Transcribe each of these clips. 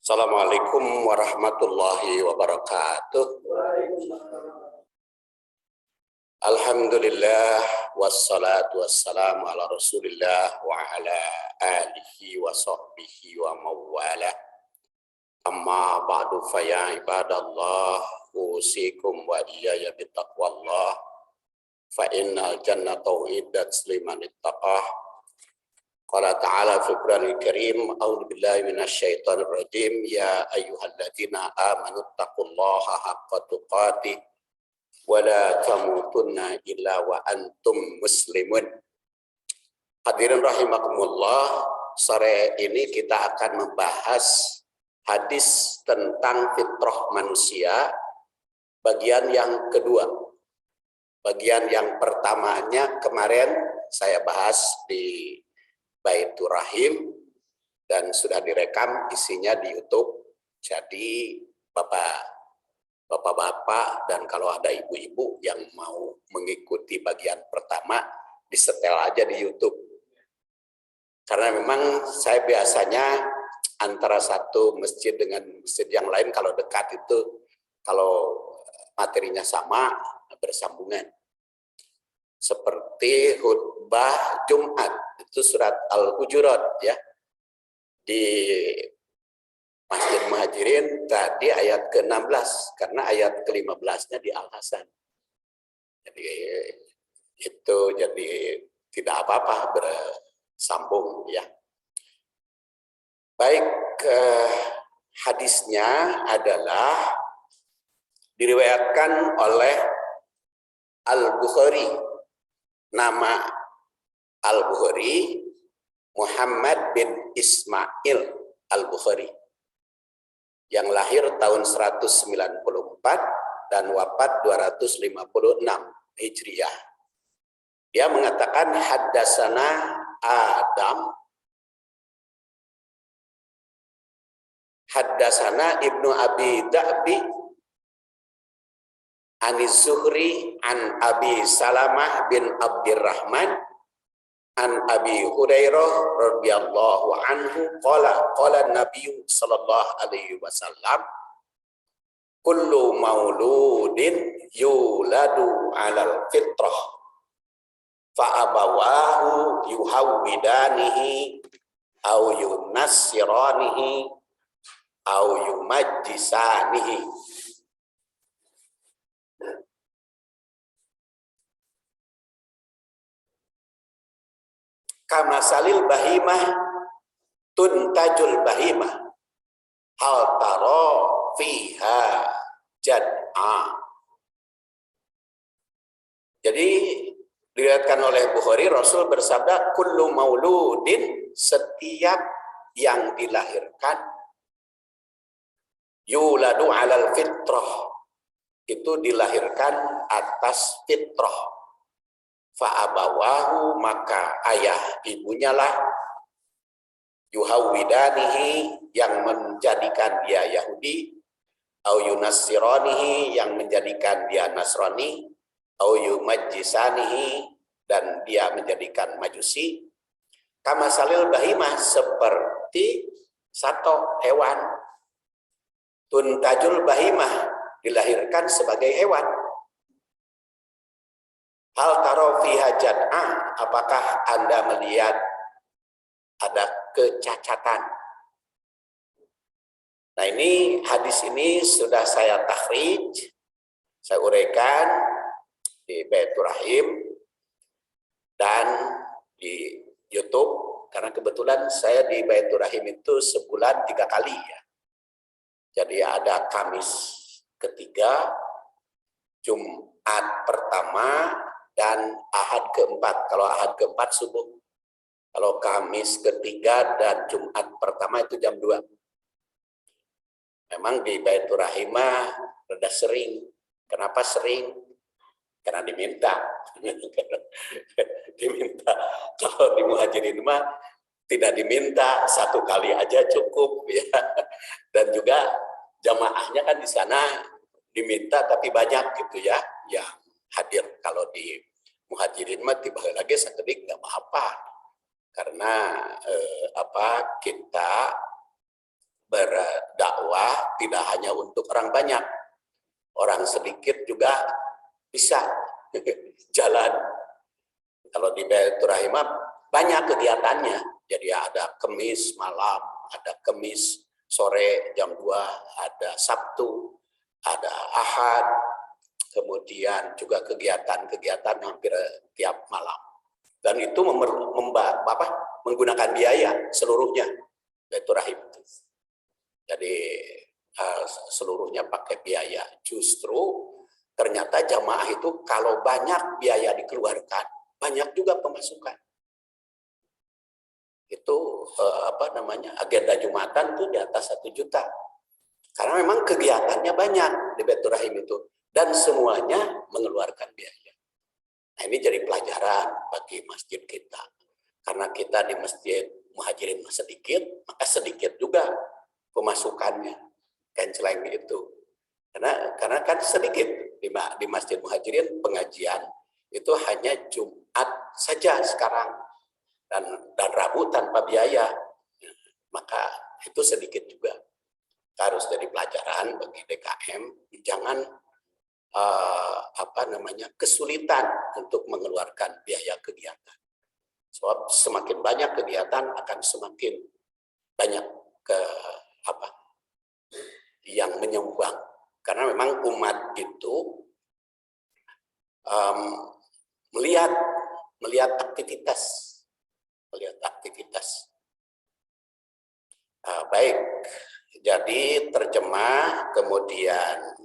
Assalamualaikum warahmatullahi wabarakatuh. Alhamdulillah wassalatu wassalamu ala Rasulillah wa ala alihi wa sahbihi wa mawala. Amma ba'du fa ya ibadallah usikum wa iyaya bittaqwallah fa innal jannata uiddat liman ittaqah. Qala ta'ala fil Qur'anil Karim, a'udzu billahi minasy syaithanir rajim, ya ayyuhalladzina amanu taqullaha haqqa tuqatih wa la tamutunna illa wa antum muslimun. Hadirin rahimakumullah, sore ini kita akan membahas hadis tentang fitrah manusia bagian yang kedua. Bagian yang pertamanya kemarin saya bahas di Baitur Rahim dan sudah direkam isinya di YouTube. Jadi bapak-bapak dan kalau ada ibu-ibu yang mau mengikuti bagian pertama disetel aja di YouTube. Karena memang saya biasanya antara satu masjid dengan masjid yang lain kalau dekat itu kalau materinya sama bersambungan. Seperti khutbah Jumat itu surat Al-Hujurat ya, di Masjid Muhajirin tadi ayat ke-16 karena ayat ke-15-nya di Al-Hasan. Jadi itu jadi tidak apa-apa bersambung ya. Baik, hadisnya adalah diriwayatkan oleh Al-Bukhari. Nama Al-Bukhari Muhammad bin Ismail Al-Bukhari yang lahir tahun 194 dan wafat 256 Hijriah. Dia mengatakan haddasana Adam, haddasana Ibnu Abi Da'bi Anis Zuhri an Abi Salamah bin Abdurrahman an Abi Hurairah radhiyallahu anhu qala Nabi sallallahu alaihi wasallam kullu mauludin yuladu 'alal fitrah fa abawahu yuhawwidanihi aw yunassiranihi aw yumajjisanihi. Kama salil bahimah tuntajul bahimah hal taro fiha jad'a. Jadi diriwayatkan oleh Bukhari, Rasul bersabda kullu mauludin, setiap yang dilahirkan yuladu alal fitrah, itu dilahirkan atas fitrah. Fa'abawahu, maka ayah ibunya lah yuhawwidanihi, yang menjadikan dia Yahudi, au yunassiranihi, yang menjadikan dia Nasrani, au yumajjisanihi, dan dia menjadikan Majusi. Kama salil bahimah, seperti satu hewan. Tuntajul bahimah, dilahirkan sebagai hewan. Hal taro fiha jad'a, apakah Anda melihat ada kecacatan? Nah, ini hadis ini sudah saya takhrij, saya uraikan di Baitur Rahim dan di YouTube, karena kebetulan saya di Baitur Rahim itu sebulan 3 kali ya. Jadi ada Kamis ketiga, Jumat pertama, dan Ahad keempat. Kalau Ahad keempat subuh. Kalau Kamis ketiga dan Jumat pertama itu jam 2. Memang di Baitur Rahimah rada sering. Kenapa sering? Karena diminta. Diminta. Kalau di Muhajirin mah tidak diminta, 1 kali aja cukup ya. Dan juga jamaahnya kan di sana diminta tapi banyak gitu ya yang hadir. Kalau di Muhajirin mah tiba lagi sekedik nggak apa-apa, karena kita berdakwah tidak hanya untuk orang banyak, orang sedikit juga bisa jalan. Kalau di Baitur Rahim banyak kegiatannya, jadi ada Kemis malam, ada Kemis sore jam 2, ada Sabtu, ada Ahad, kemudian juga kegiatan-kegiatan hampir tiap malam. Dan itu menggunakan biaya seluruhnya, Baitur Rahim. Jadi seluruhnya pakai biaya. Justru ternyata jamaah itu kalau banyak biaya dikeluarkan, banyak juga pemasukan. Itu agenda Jumatan tuh di atas 1 juta. Karena memang kegiatannya banyak di Baitur Rahim itu. Dan semuanya mengeluarkan biaya. Nah, ini jadi pelajaran bagi masjid kita. Karena kita di Masjid Muhajirin sedikit, maka sedikit juga pemasukannya. Kenceleng itu. Karena kan sedikit di Masjid Muhajirin pengajian itu hanya Jumat saja sekarang dan Rabu tanpa biaya. Maka itu sedikit juga. Harus jadi pelajaran bagi DKM, jangan kesulitan untuk mengeluarkan biaya kegiatan. Sebab semakin banyak kegiatan akan semakin banyak yang menyumbang. Karena memang umat itu melihat aktivitas. Baik, jadi terjemah kemudian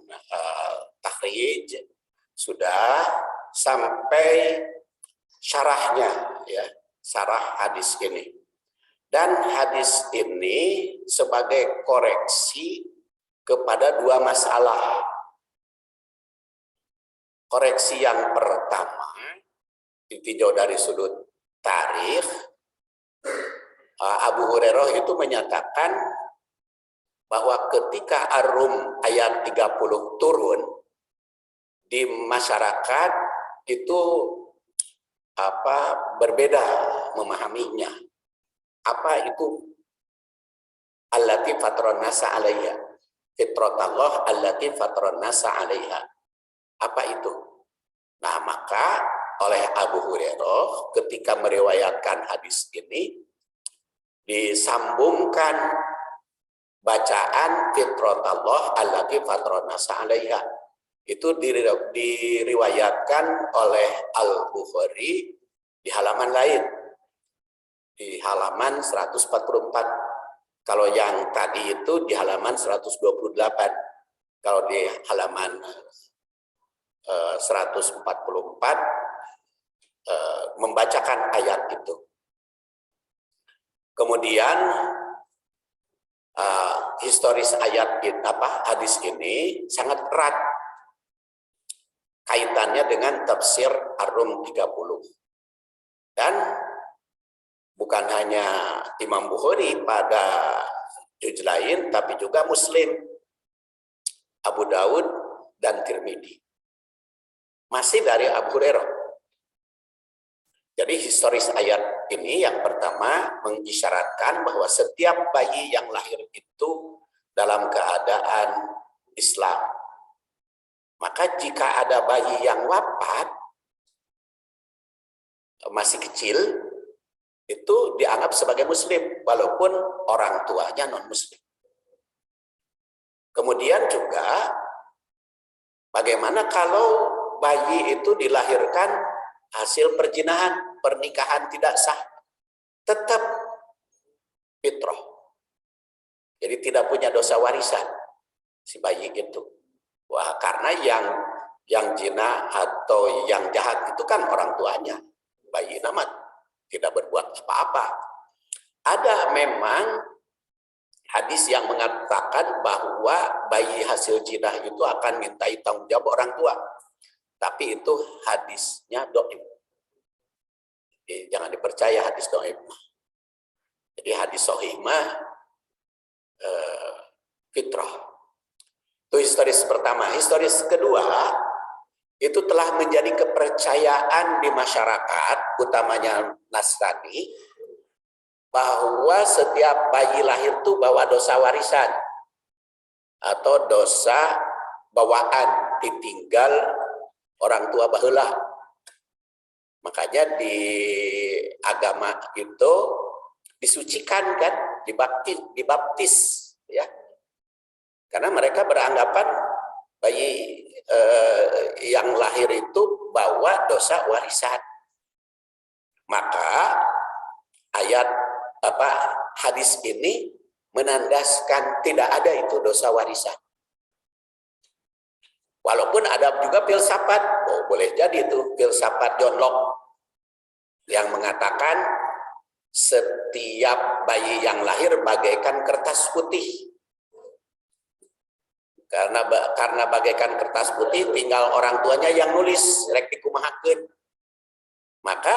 takhrij sudah sampai syarahnya, ya, syarah hadis ini. Dan hadis ini sebagai koreksi kepada 2 masalah. Koreksi yang pertama ditinjau dari sudut tarikh. Abu Hurairah itu menyatakan bahwa ketika Ar-Rum ayat 30 turun, di masyarakat itu berbeda memahaminya. Apa itu? Allati fatron nasa alaiha. Fitratallah allati fatron nasa alaiha. Apa itu? Nah, maka oleh Abu Hurairah ketika meriwayatkan hadis ini disambungkan bacaan fitratallah allati fatron nasa alaiha. Itu diriwayatkan oleh Al-Bukhari di halaman lain, di halaman 144. Kalau yang tadi itu di halaman 128. Kalau di halaman 144 membacakan ayat itu. Kemudian historis hadis ini sangat erat kaitannya dengan tafsir Ar-Rum 30. Dan bukan hanya Imam Bukhari pada juz lain, tapi juga Muslim, Abu Daud, dan Tirmidzi. Masih dari Abu Hurairah. Jadi historis ayat ini yang pertama mengisyaratkan bahwa setiap bayi yang lahir itu dalam keadaan Islam. Maka jika ada bayi yang wafat, masih kecil, itu dianggap sebagai muslim, walaupun orang tuanya non-muslim. Kemudian juga, bagaimana kalau bayi itu dilahirkan hasil perjinahan, pernikahan tidak sah, tetap fitrah. Jadi tidak punya dosa warisan si bayi itu. Wah, karena yang zina atau yang jahat itu kan orang tuanya. Bayi namat tidak berbuat apa-apa. Ada memang hadis yang mengatakan bahwa bayi hasil zina itu akan mintai tanggung jawab orang tua. Tapi itu hadisnya dhaif. Jangan dipercaya hadis dhaif. Jadi hadis sahih mah fitrah. Itu historis pertama. Historis kedua, itu telah menjadi kepercayaan di masyarakat, utamanya Nasrani, bahwa setiap bayi lahir itu bawa dosa warisan atau dosa bawaan ditinggal orang tua baheula. Makanya di agama itu disucikan kan, dibaptis ya. Karena mereka beranggapan bayi yang lahir itu bawa dosa warisan. Maka ayat hadis ini menandaskan tidak ada itu dosa warisan. Walaupun ada juga filsafat, boleh jadi itu filsafat John Locke yang mengatakan setiap bayi yang lahir bagaikan kertas putih. Karena bagaikan kertas putih, tinggal orang tuanya yang nulis, rek dikumahakeun. Maka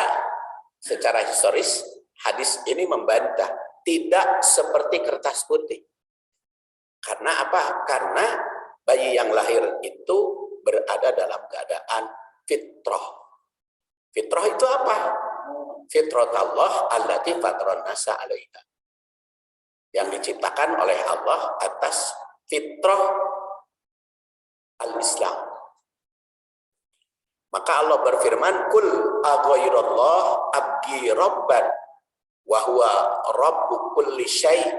secara historis hadis ini membantah tidak seperti kertas putih. Karena apa? Karena bayi yang lahir itu berada dalam keadaan fitrah. Fitrah itu apa? Fitrah Allah allati fatron nasa alaiha. Yang diciptakan oleh Allah atas fitrah al-Islam. Maka Allah berfirman, "Kul aghairallah abgi rabban wa huwa rabbu kulli syai'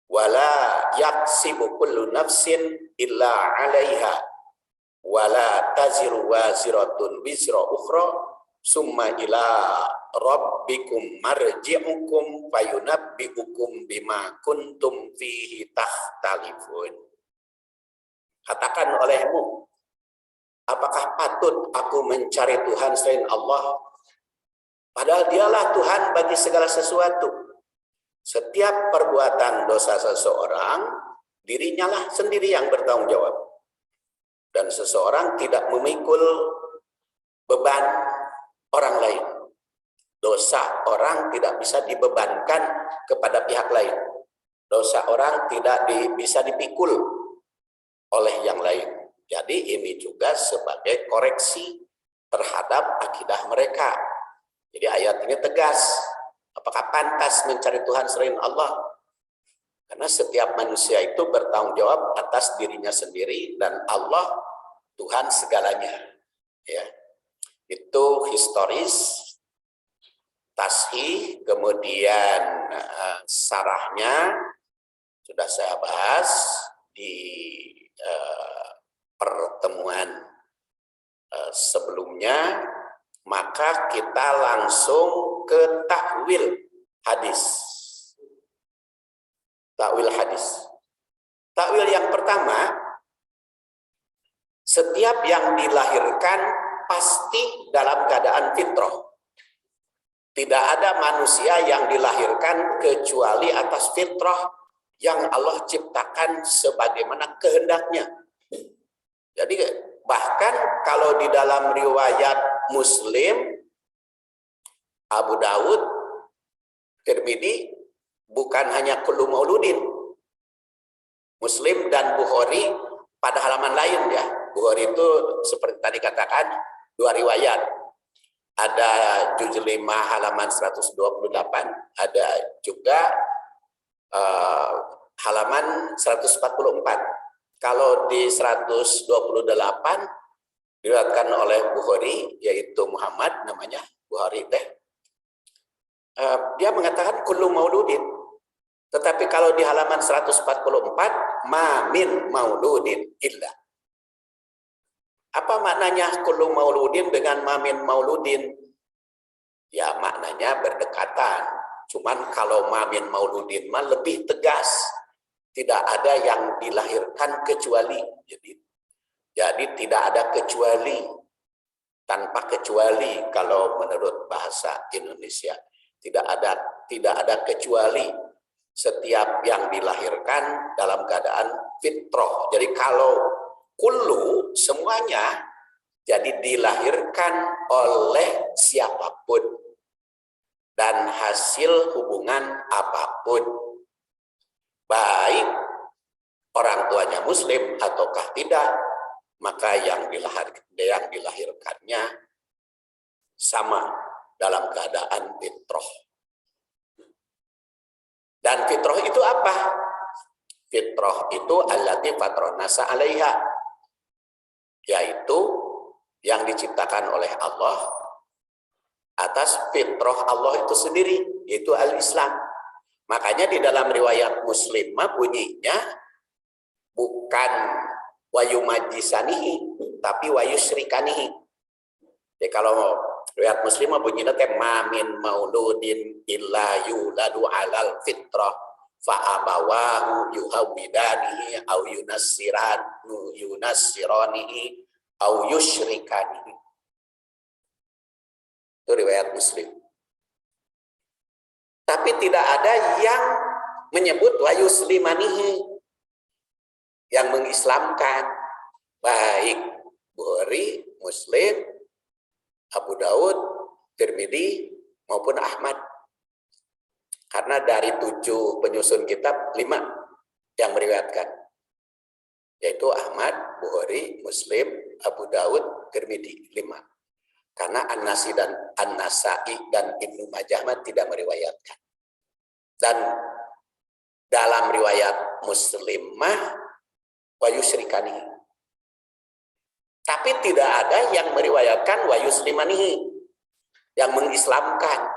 wa la yaqsibu kullu nafsin illa 'alaiha wa la taziru waziratun wizra ukhra summa ila rabbikum marji'ukum fayunabbi'ukum bima kuntum fihi takhtalifun." Katakan olehmu, apakah patut aku mencari Tuhan selain Allah? Padahal dialah Tuhan bagi segala sesuatu. Setiap perbuatan dosa seseorang, dirinya lah sendiri yang bertanggung jawab. Dan seseorang tidak memikul beban orang lain. Dosa orang tidak bisa dibebankan kepada pihak lain. Dosa orang tidak bisa dipikul oleh yang lain. Jadi ini juga sebagai koreksi terhadap akidah mereka. Jadi ayat ini tegas. Apakah pantas mencari Tuhan selain Allah? Karena setiap manusia itu bertanggung jawab atas dirinya sendiri dan Allah Tuhan segalanya. Ya. Itu historis, tashih, kemudian sarahnya sudah saya bahas di pertemuan sebelumnya. Maka kita langsung ke takwil hadis. Takwil hadis. Takwil yang pertama, setiap yang dilahirkan pasti dalam keadaan fitrah. Tidak ada manusia yang dilahirkan kecuali atas fitrah yang Allah ciptakan sebagaimana kehendaknya. Jadi bahkan kalau di dalam riwayat Muslim, Abu Daud, Tirmidzi, bukan hanya kullu mauludin. Muslim dan Bukhari pada halaman lain ya. Bukhari itu seperti tadi katakan dua riwayat. Ada juz 5 halaman 128, ada juga halaman 144. Kalau di 128 diriwayatkan oleh Bukhari, yaitu Muhammad namanya, Bukhari teh. Dia mengatakan kullu mauludin. Tetapi kalau di halaman 144, ma min mauludin illa. Apa maknanya kullu mauludin dengan ma min mauludin? Ya maknanya berdekatan. Cuman kalau ma min mauludin mah lebih tegas. Tidak ada yang dilahirkan kecuali. Jadi tidak ada kecuali. Tanpa kecuali kalau menurut bahasa Indonesia. Tidak ada kecuali. Setiap yang dilahirkan dalam keadaan fitrah. Jadi kalau kullu semuanya jadi dilahirkan oleh siapapun dan hasil hubungan apapun, baik orang tuanya muslim ataukah tidak, maka yang dilahirkannya sama dalam keadaan fitrah. Dan fitrah itu apa? Fitrah itu allati fatronasa 'alaiha, yaitu yang diciptakan oleh Allah atas fitrah Allah itu sendiri, yaitu al-Islam. Makanya di dalam riwayat Muslim bunyinya bukan wayumajisanihi, tapi wayusrikanihi. Jadi kalau riwayat Muslim bunyinya mamin mauludin illa yuladu alal fitrah fa abawahu yuhawidanihi au yunassiranihi au yusyrikanihi. Itu riwayat Muslim. Tapi tidak ada yang menyebut wayuslimanihi, yang mengislamkan, baik Bukhari, Muslim, Abu Daud, Tirmidzi maupun Ahmad. Karena dari 7 penyusun kitab 5 yang meriwayatkan, yaitu Ahmad, Bukhari, Muslim, Abu Daud, Tirmidzi 5. Karena An-Nasai dan Ibnu Majah tidak meriwayatkan. Dan dalam riwayat Muslim wa yusrikanihi. Tapi tidak ada yang meriwayatkan wa yuslimanihi, yang mengislamkan.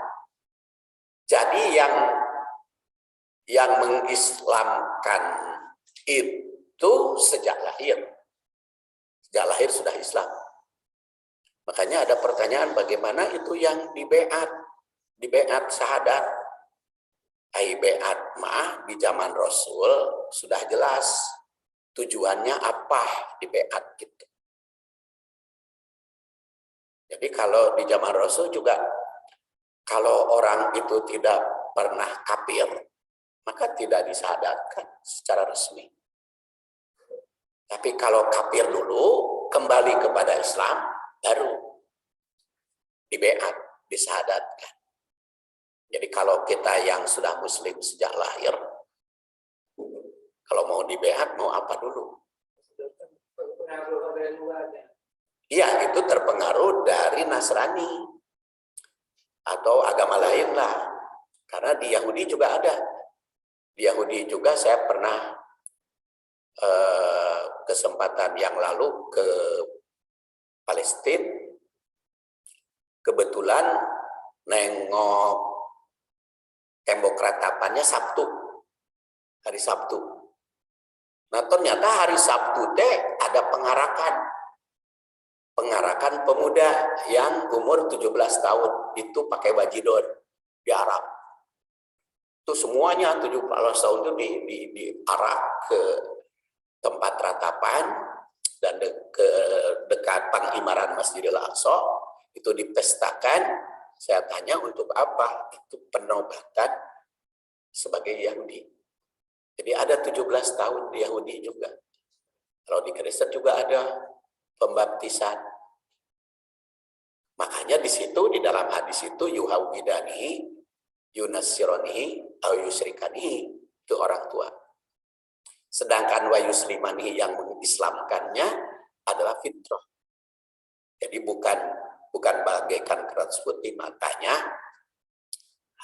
Jadi yang mengislamkan itu sejak lahir. Sejak lahir sudah Islam. Makanya ada pertanyaan, bagaimana itu yang di beat syahadat? Beat di zaman Rasul sudah jelas tujuannya apa di beat gitu. Jadi kalau di zaman Rasul juga, kalau orang itu tidak pernah kafir, maka tidak disyahadatkan secara resmi. Tapi kalau kafir dulu, kembali kepada Islam, baru di beat, disyahadatkan. Jadi kalau kita yang sudah Muslim sejak lahir, kalau mau di beat, mau apa dulu? Iya, itu terpengaruh dari Nasrani atau agama lain lah. Karena di Yahudi juga ada. Di Yahudi juga saya pernah kesempatan yang lalu ke Palestina, kebetulan nengok tembok ratapannya Sabtu, hari Sabtu. Nah ternyata hari Sabtu ada pengarakan pemuda yang umur 17 tahun itu pakai bajidor di Arab. Itu semuanya 17 tahun itu diarak ke tempat ratapan dan ke dekat pengimaran Masjidil Aqsa, itu dipestakan. Saya tanya untuk apa? Itu penobatan sebagai Yahudi. Jadi ada 17 tahun di Yahudi juga. Kalau di Kristen juga ada pembaptisan. Makanya di situ, di dalam hadis itu, yuhawidani, yunassirani, au yusrikani, itu orang tua. Sedangkan wa yuslimani yang mengislamkannya adalah fitrah. Jadi bukan bagaikan keras putih. Makanya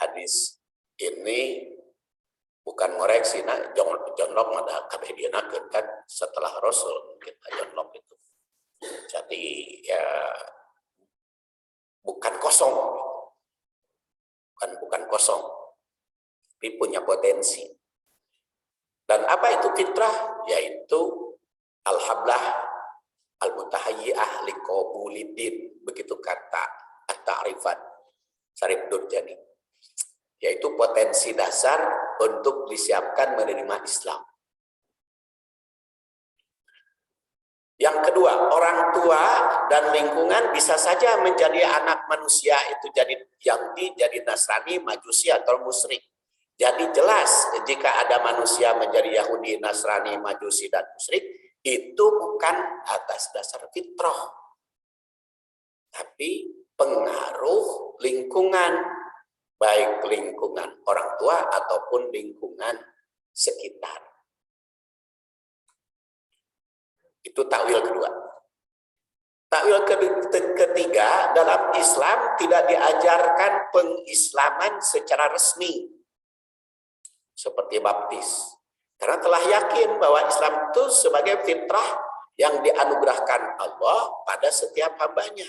hadis ini bukan ngoreksi, John Locke ada kabehdianakeun kan setelah Rasul kita John Locke itu. Jadi ya bukan kosong. Bukan kosong. Tapi punya potensi. Dan apa itu fitrah? Yaitu al-hablah al-mutahayyi'ah liqabulidin, begitu kata at-ta'rifat Syarif Durjani. Yaitu potensi dasar untuk disiapkan menerima Islam. Yang kedua, orang tua dan lingkungan bisa saja menjadi anak manusia itu jadi Yahudi, jadi Nasrani, Majusi atau musyrik. Jadi jelas jika ada manusia menjadi Yahudi, Nasrani, Majusi dan musyrik, itu bukan atas dasar fitrah, tapi pengaruh lingkungan, baik lingkungan orang tua ataupun lingkungan sekitar. Itu takwil kedua. Takwil ketiga, dalam Islam tidak diajarkan pengislaman secara resmi. seperti baptis. Karena telah yakin bahwa Islam itu sebagai fitrah yang dianugerahkan Allah pada setiap hambanya.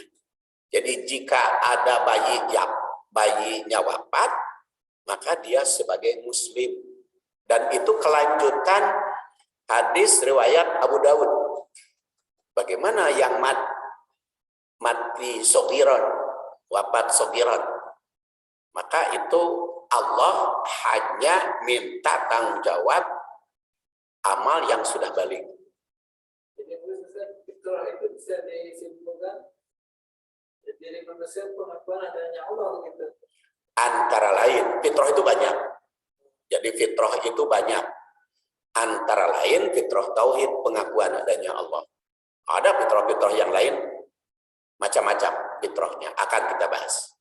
Jadi jika ada bayinya wafat, maka dia sebagai muslim. Dan itu kelanjutan hadis riwayat Abu Dawud. Bagaimana yang mati sogiron, wafat sogiron, maka itu Allah hanya minta tanggung jawab amal yang sudah balik. Jadi fitrah itu bisa disimpulkan dari manusia pengakuan adanya Allah gitu. Antara lain, fitrah itu banyak. Jadi fitrah itu banyak. Antara lain fitrah tauhid, pengakuan adanya Allah. Ada fitrah-fitrah yang lain, macam-macam fitrahnya akan kita bahas.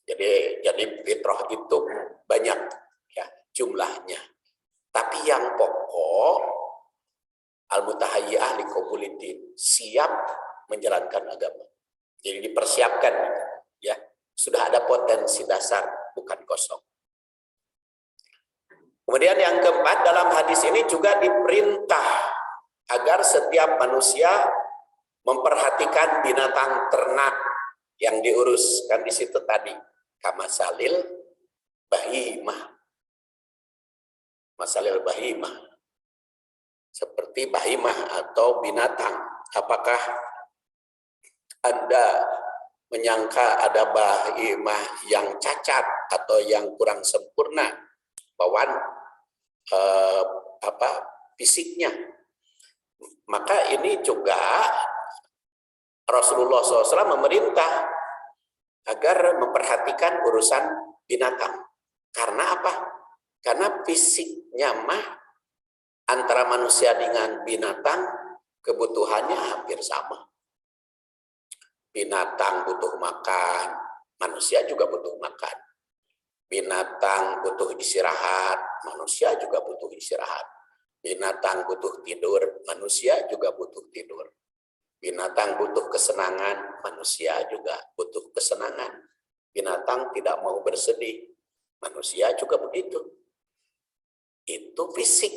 Jadi fitrah itu banyak ya jumlahnya. Tapi yang pokok al-mutahayyiyah liqabuliddin, siap menjalankan agama. Jadi dipersiapkan ya. Sudah ada potensi dasar, bukan kosong. Kemudian yang keempat, dalam hadis ini juga diperintah agar setiap manusia memperhatikan binatang ternak yang diuruskan di situ tadi. Kamasalil bahimah. Masalil bahimah. Seperti bahimah atau binatang. Apakah Anda menyangka ada bahimah yang cacat atau yang kurang sempurna bawaan fisiknya? Maka ini juga Rasulullah SAW memerintah agar memperhatikan urusan binatang. Karena apa? Karena fisiknya mah antara manusia dengan binatang kebutuhannya hampir sama. Binatang butuh makan, manusia juga butuh makan. Binatang butuh istirahat, manusia juga butuh istirahat. Binatang butuh tidur, manusia juga butuh tidur. Binatang butuh kesenangan, manusia juga butuh kesenangan. Binatang tidak mau bersedih, manusia juga begitu. Itu fisik.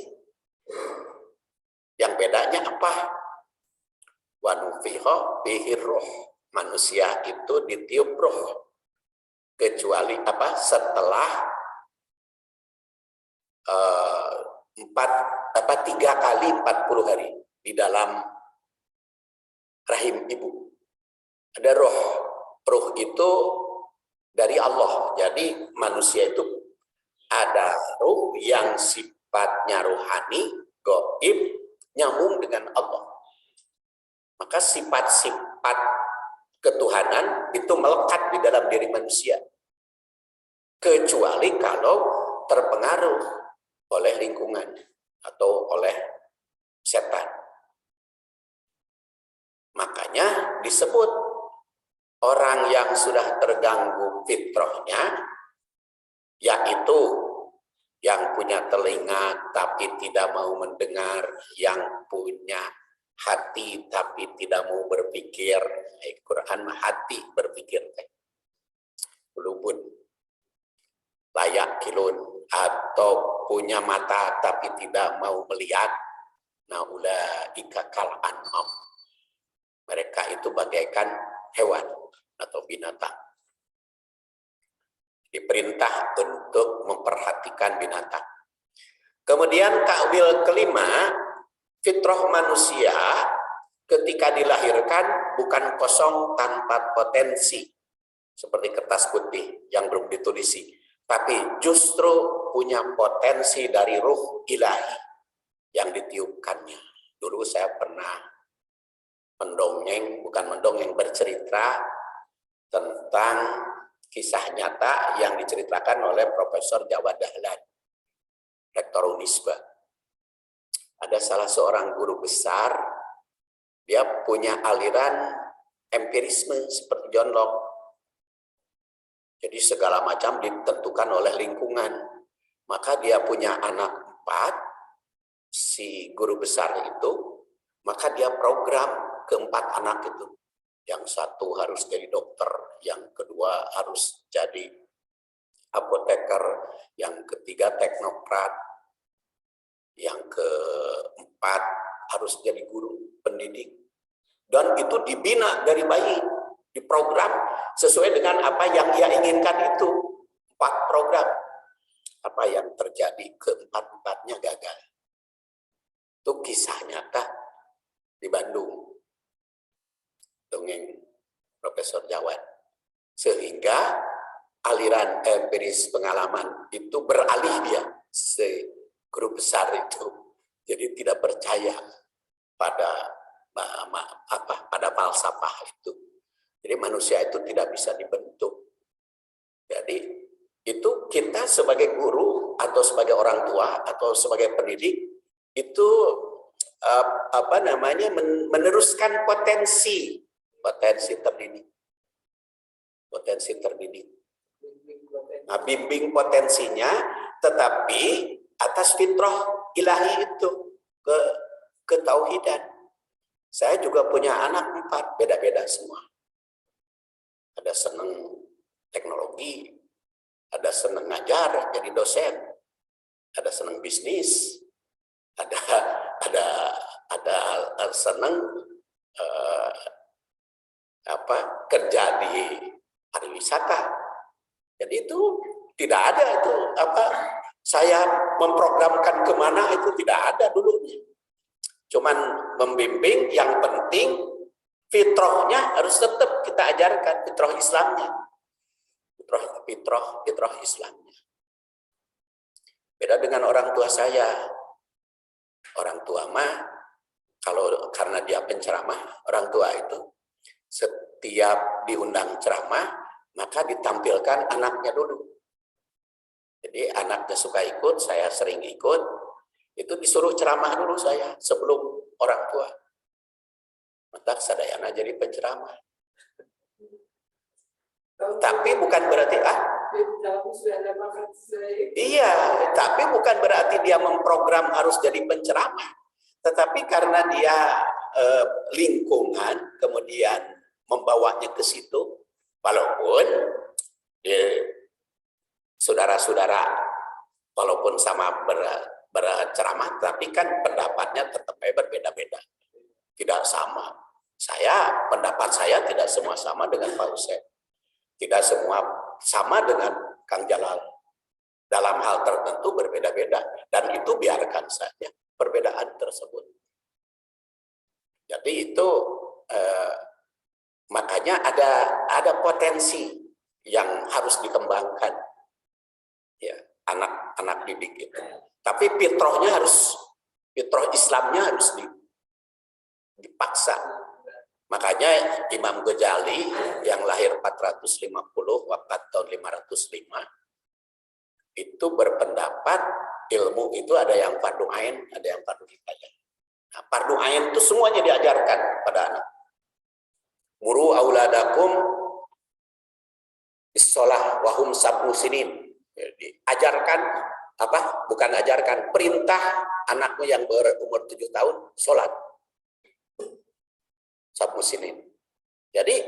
Yang bedanya apa? Wa nufiha bihi ruh. Manusia itu ditiup roh. Kecuali apa? Setelah 3 kali 40 hari di dalam rahim ibu. Ada roh. Roh itu dari Allah. Jadi manusia itu ada roh yang sifatnya rohani, gaib, nyambung dengan Allah. Maka sifat-sifat ketuhanan itu melekat di dalam diri manusia. Kecuali kalau terpengaruh oleh lingkungan atau oleh setan. Makanya disebut orang yang sudah terganggu fitrahnya, yaitu yang punya telinga tapi tidak mau mendengar, yang punya hati tapi tidak mau berpikir. Quran mah hati berpikir teh. Qulubun layak kilun, atau punya mata tapi tidak mau melihat. Nah, ulaika kal an'am. Mereka itu bagaikan hewan atau binatang. Diperintah untuk memperhatikan binatang. Kemudian takwil kelima, fitrah manusia ketika dilahirkan bukan kosong tanpa potensi seperti kertas putih yang belum ditulisi, tapi justru punya potensi dari ruh ilahi yang ditiupkannya. Dulu saya pernah bercerita tentang kisah nyata yang diceritakan oleh Profesor Jawa Dahlan, Rektor Unisba. Ada salah seorang guru besar, dia punya aliran empirisme seperti John Locke. Jadi segala macam ditentukan oleh lingkungan. Maka dia punya anak 4, si guru besar itu, maka dia program ke-4 anak itu. Yang satu harus jadi dokter, yang kedua harus jadi apoteker, yang ketiga teknokrat, yang keempat harus jadi guru pendidik. Dan itu dibina dari bayi, diprogram sesuai dengan apa yang ia inginkan itu. 4 program. Apa yang terjadi, keempat-empatnya gagal. Itu kisah nyata di Bandung. Dongeng Profesor Jawan. Sehingga aliran empiris pengalaman itu beralih dia, grup besar itu. Jadi tidak percaya pada falsafah itu. Jadi manusia itu tidak bisa dibentuk. Jadi itu kita sebagai guru atau sebagai orang tua atau sebagai pendidik itu meneruskan potensi terdidik. Nah, bimbing potensinya, tetapi atas fitrah ilahi itu, ketauhidan. Saya juga punya anak 4, beda-beda semua. Ada senang teknologi, ada senang ngajar jadi dosen, ada senang bisnis, ada senang kerja di pariwisata. Jadi itu tidak ada itu saya memprogramkan kemana, itu tidak ada dulunya. Cuman membimbing, yang penting fitrahnya harus tetap kita ajarkan, fitrah Islamnya. Fitrah Islamnya. Beda dengan orang tua saya. Orang tua mah karena dia penceramah, orang tua itu setiap diundang ceramah maka ditampilkan anaknya dulu. Jadi anaknya suka ikut, saya sering ikut, itu disuruh ceramah dulu saya sebelum orang tua. Maka sadayana jadi penceramah. Tapi bukan berarti iya, tapi bukan berarti dia memprogram harus jadi penceramah. Tetapi karena dia lingkungan kemudian membawanya ke situ, walaupun saudara-saudara walaupun sama berceramah, tapi kan pendapatnya tetap berbeda-beda, tidak sama. Pendapat saya tidak semua sama dengan Pak Usep, tidak semua sama dengan Kang Jalal. Dalam hal tertentu berbeda-beda, dan itu biarkan saja perbedaan tersebut. Jadi itu makanya ada potensi yang harus dikembangkan, ya, anak-anak didik itu. Tapi fitrah Islamnya harus dipaksa. Makanya Imam Ghazali yang lahir 450, wafat tahun 505, itu berpendapat ilmu itu ada yang fardu ain, ada yang fardu kifayah. Nah, fardu ain itu semuanya diajarkan pada anak. Muru auladakum bis-shalah wa hum sab'u sinin. Ajarkan bukan ajarkan, perintah anakmu yang berumur 7 tahun sholat. Sab'u sinin. Jadi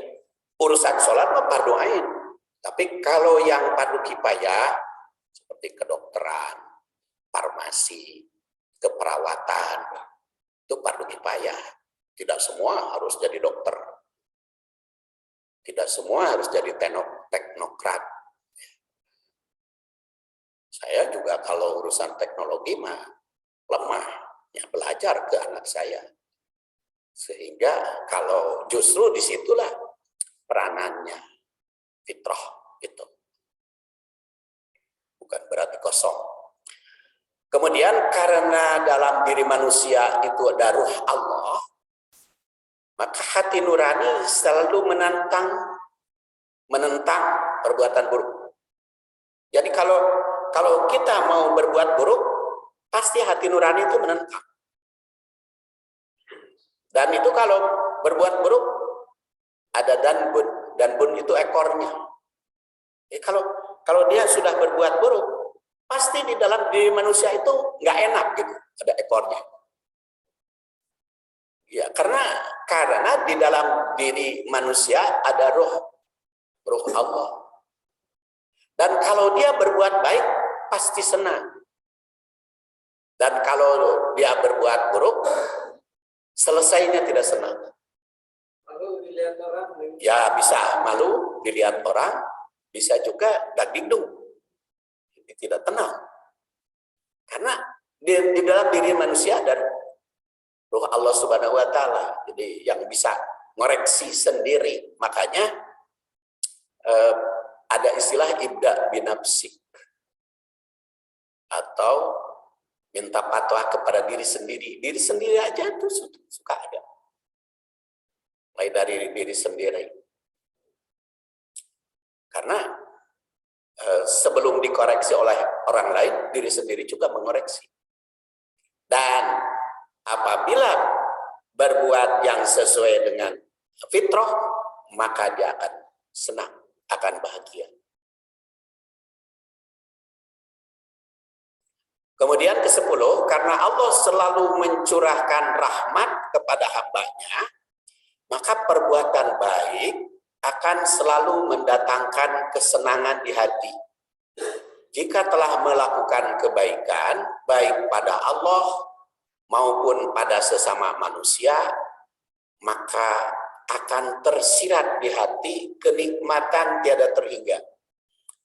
urusan sholat mah fardu ain. Tapi kalau yang fardu kifayah seperti kedokteran, farmasi, keperawatan, itu fardu kifayah. Tidak semua harus jadi dokter. Tidak semua harus jadi teknokrat. Saya juga kalau urusan teknologi mah lemah, ya belajar ke anak saya. Sehingga kalau justru disitulah peranannya fitrah itu. Bukan berarti kosong. Kemudian karena dalam diri manusia itu ada ruh Allah, maka hati nurani selalu menentang perbuatan buruk. Jadi kalau kita mau berbuat buruk, pasti hati nurani itu menentang. Dan itu kalau berbuat buruk ada danbun itu ekornya. Kalau dia sudah berbuat buruk, pasti di dalam diri manusia itu nggak enak gitu, ada ekornya. Ya, karena di dalam diri manusia ada ruh Allah. Dan kalau dia berbuat baik, pasti senang. Dan kalau dia berbuat buruk, selesainya tidak senang. Lalu dilihat orang, Ya bisa malu dilihat orang, bisa juga dagdingdung, tidak tenang. Karena di dalam diri manusia ada ruh Allah Subhanahu wa Ta'ala, jadi yang bisa ngoreksi sendiri. Makanya ada istilah ibda binafsik, atau minta fatwa kepada diri sendiri. Diri sendiri aja tuh suka ada. Mulai dari diri sendiri. Karena sebelum dikoreksi oleh orang lain, diri sendiri juga mengoreksi. Dan apabila berbuat yang sesuai dengan fitrah, maka dia akan senang, akan bahagia. Kemudian ke-10, karena Allah selalu mencurahkan rahmat kepada hambanya, maka perbuatan baik akan selalu mendatangkan kesenangan di hati. Jika telah melakukan kebaikan, baik pada Allah maupun pada sesama manusia, maka akan tersirat di hati kenikmatan tiada terhingga.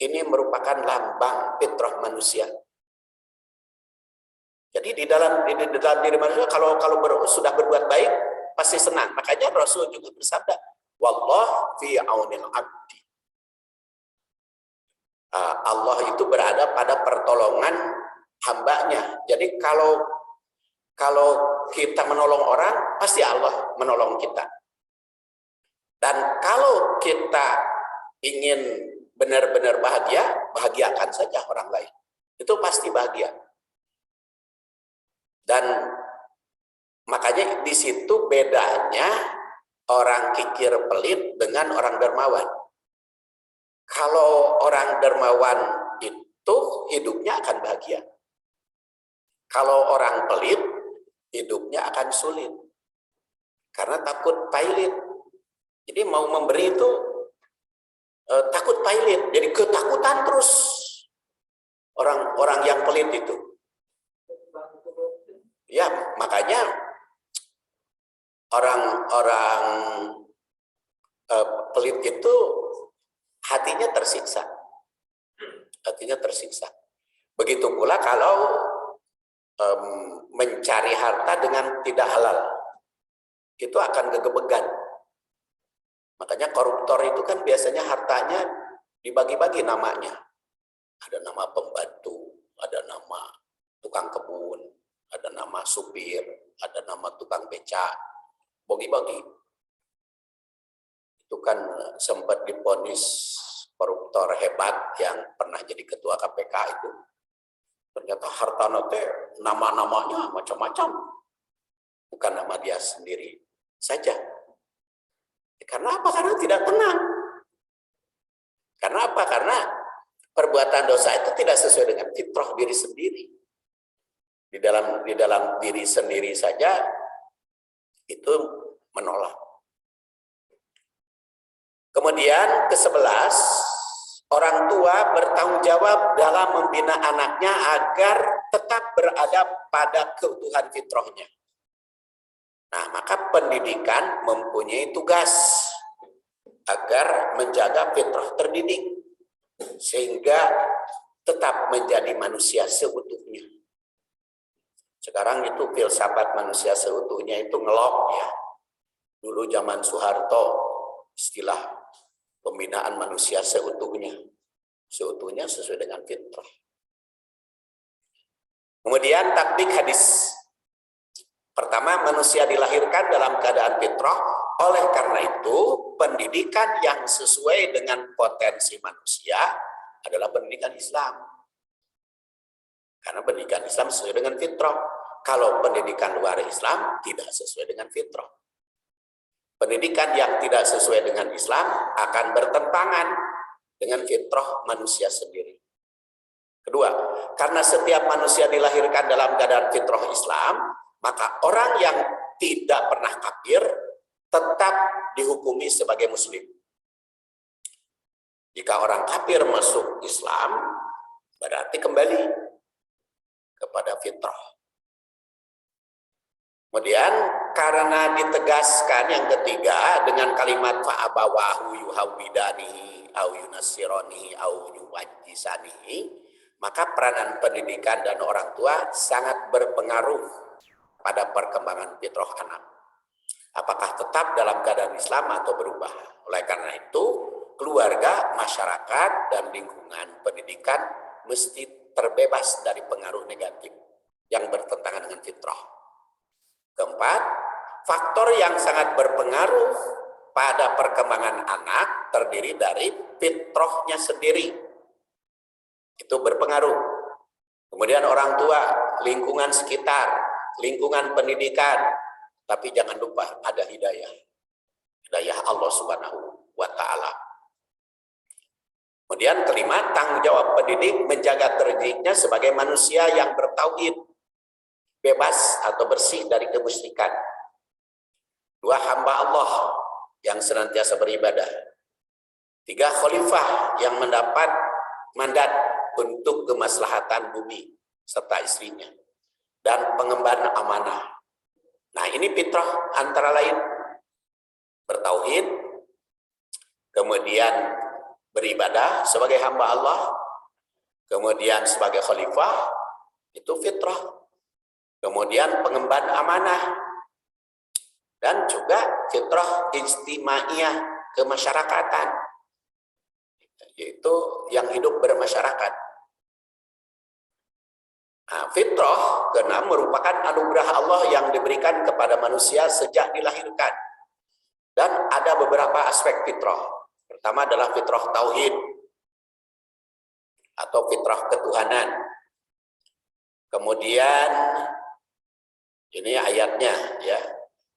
Ini merupakan lambang fitrah manusia. Jadi di dalam diri manusia kalau sudah berbuat baik pasti senang. Makanya Rasul juga bersabda, wallah fi aunil abdi. Allah itu berada pada pertolongan hambanya. Jadi kalau kita menolong orang, pasti Allah menolong kita. Dan kalau kita ingin benar-benar bahagia, bahagiakan saja orang lain. Itu pasti bahagia. Dan makanya di situ bedanya orang kikir pelit dengan orang dermawan. Kalau orang dermawan itu hidupnya akan bahagia. Kalau orang pelit, hidupnya akan sulit. Karena takut pailit. Jadi mau memberi itu takut pailit. Jadi ketakutan terus orang yang pelit itu. Ya, makanya orang-orang pelit itu hatinya tersiksa. Hatinya tersiksa. Begitu pula kalau mencari harta dengan tidak halal. Itu akan gegebegan. Makanya koruptor itu kan biasanya hartanya dibagi-bagi namanya. Ada nama pembantu, ada nama tukang kebun, ada nama supir, ada nama tukang becak, bagi-bagi. Itu kan sempat divonis koruptor hebat yang pernah jadi ketua KPK itu. Ternyata hartanya nama-namanya macam-macam. Bukan nama dia sendiri saja. Karena apa? Karena tidak tenang. Karena apa? Karena perbuatan dosa itu tidak sesuai dengan fitrah diri sendiri. Di dalam diri sendiri saja itu menolak. Kemudian ke-11, orang tua bertanggung jawab dalam membina anaknya agar tetap berada pada keutuhan fitrahnya. Nah, maka pendidikan mempunyai tugas agar menjaga fitrah terdidik sehingga tetap menjadi manusia seutuhnya. Sekarang itu filsafat manusia seutuhnya itu ngelok ya. Dulu zaman Soeharto istilah pembinaan manusia seutuhnya. Seutuhnya sesuai dengan fitrah. Kemudian taktik hadis. Pertama, manusia dilahirkan dalam keadaan fitrah. Oleh karena itu, pendidikan yang sesuai dengan potensi manusia adalah pendidikan Islam. Karena pendidikan Islam sesuai dengan fitrah. Kalau pendidikan luar Islam tidak sesuai dengan fitrah. Pendidikan yang tidak sesuai dengan Islam akan bertentangan dengan fitrah manusia sendiri. Kedua, karena setiap manusia dilahirkan dalam keadaan fitrah Islam, maka orang yang tidak pernah kafir tetap dihukumi sebagai muslim. Jika orang kafir masuk Islam, berarti kembali kepada fitrah. Kemudian karena ditegaskan yang ketiga dengan kalimat fa'abawahu yuhawidanihi au yunassiranihi au yuwajjisanihi, maka peranan pendidikan dan orang tua sangat berpengaruh pada perkembangan fitrah anak. Apakah tetap dalam keadaan Islam atau berubah? Oleh karena itu, keluarga, masyarakat, dan lingkungan pendidikan mesti terbebas dari pengaruh negatif yang bertentangan dengan fitrah. Keempat, faktor yang sangat berpengaruh pada perkembangan anak terdiri dari fitrahnya sendiri. Itu berpengaruh. Kemudian orang tua, lingkungan sekitar, lingkungan pendidikan, tapi jangan lupa ada hidayah. Hidayah Allah Subhanahu wa Ta'ala. Kemudian kelima, tanggung jawab pendidik menjaga terdidiknya sebagai manusia yang bertauhid, bebas atau bersih dari kemusyrikan. Dua, hamba Allah yang senantiasa beribadah. Tiga, khalifah yang mendapat mandat untuk kemaslahatan bumi serta istrinya. Dan pengemban amanah. Nah, ini fitrah antara lain bertauhid, kemudian beribadah sebagai hamba Allah, kemudian sebagai khalifah, itu fitrah. Kemudian pengemban amanah, dan juga fitrah ijtimaiyah kemasyarakatan, yaitu yang hidup bermasyarakat. Nah, fitrah keenam merupakan anugerah Allah yang diberikan kepada manusia sejak dilahirkan. Dan ada beberapa aspek fitrah. Pertama adalah fitrah tauhid atau fitrah ketuhanan. Kemudian ini ayatnya ya.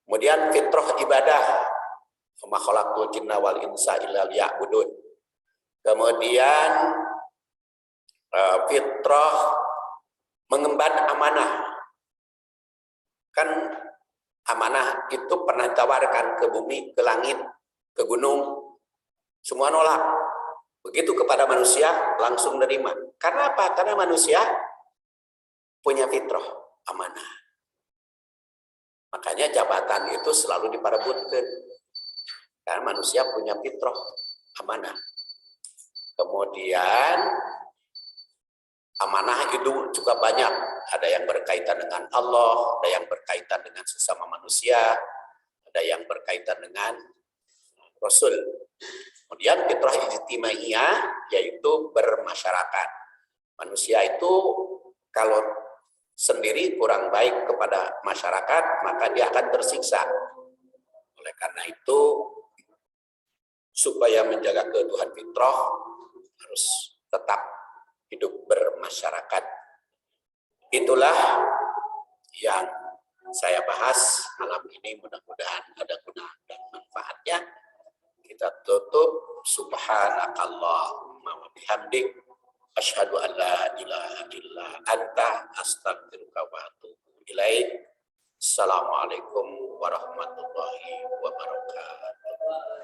Kemudian fitrah ibadah. Wa ma khalaqtul jinna wal insa illa liya'budun. Kemudian fitrah mengemban amanah. Kan amanah itu pernah ditawarkan ke bumi, ke langit, ke gunung, semua nolak. Begitu kepada manusia, langsung menerima. Karena apa? Karena manusia punya fitrah amanah. Makanya jabatan itu selalu diparebutkeun. Karena manusia punya fitrah amanah. Kemudian amanah itu juga banyak. Ada yang berkaitan dengan Allah, ada yang berkaitan dengan sesama manusia, ada yang berkaitan dengan Rasul. Kemudian fitrah ijtimaiyah, yaitu bermasyarakat. Manusia itu kalau sendiri kurang baik kepada masyarakat, maka dia akan tersiksa. Oleh karena itu, supaya menjaga keutuhan fitrah, harus tetap hidup bermasyarakat. Itulah yang saya bahas malam ini, mudah-mudahan ada guna dan manfaatnya. Kita tutup, subhanakallahumma wa bihamdik, asyhadu an la ilaha illa anta, astaghfiruka wa atubu ilaik. Assalamualaikum warahmatullahi wabarakatuh.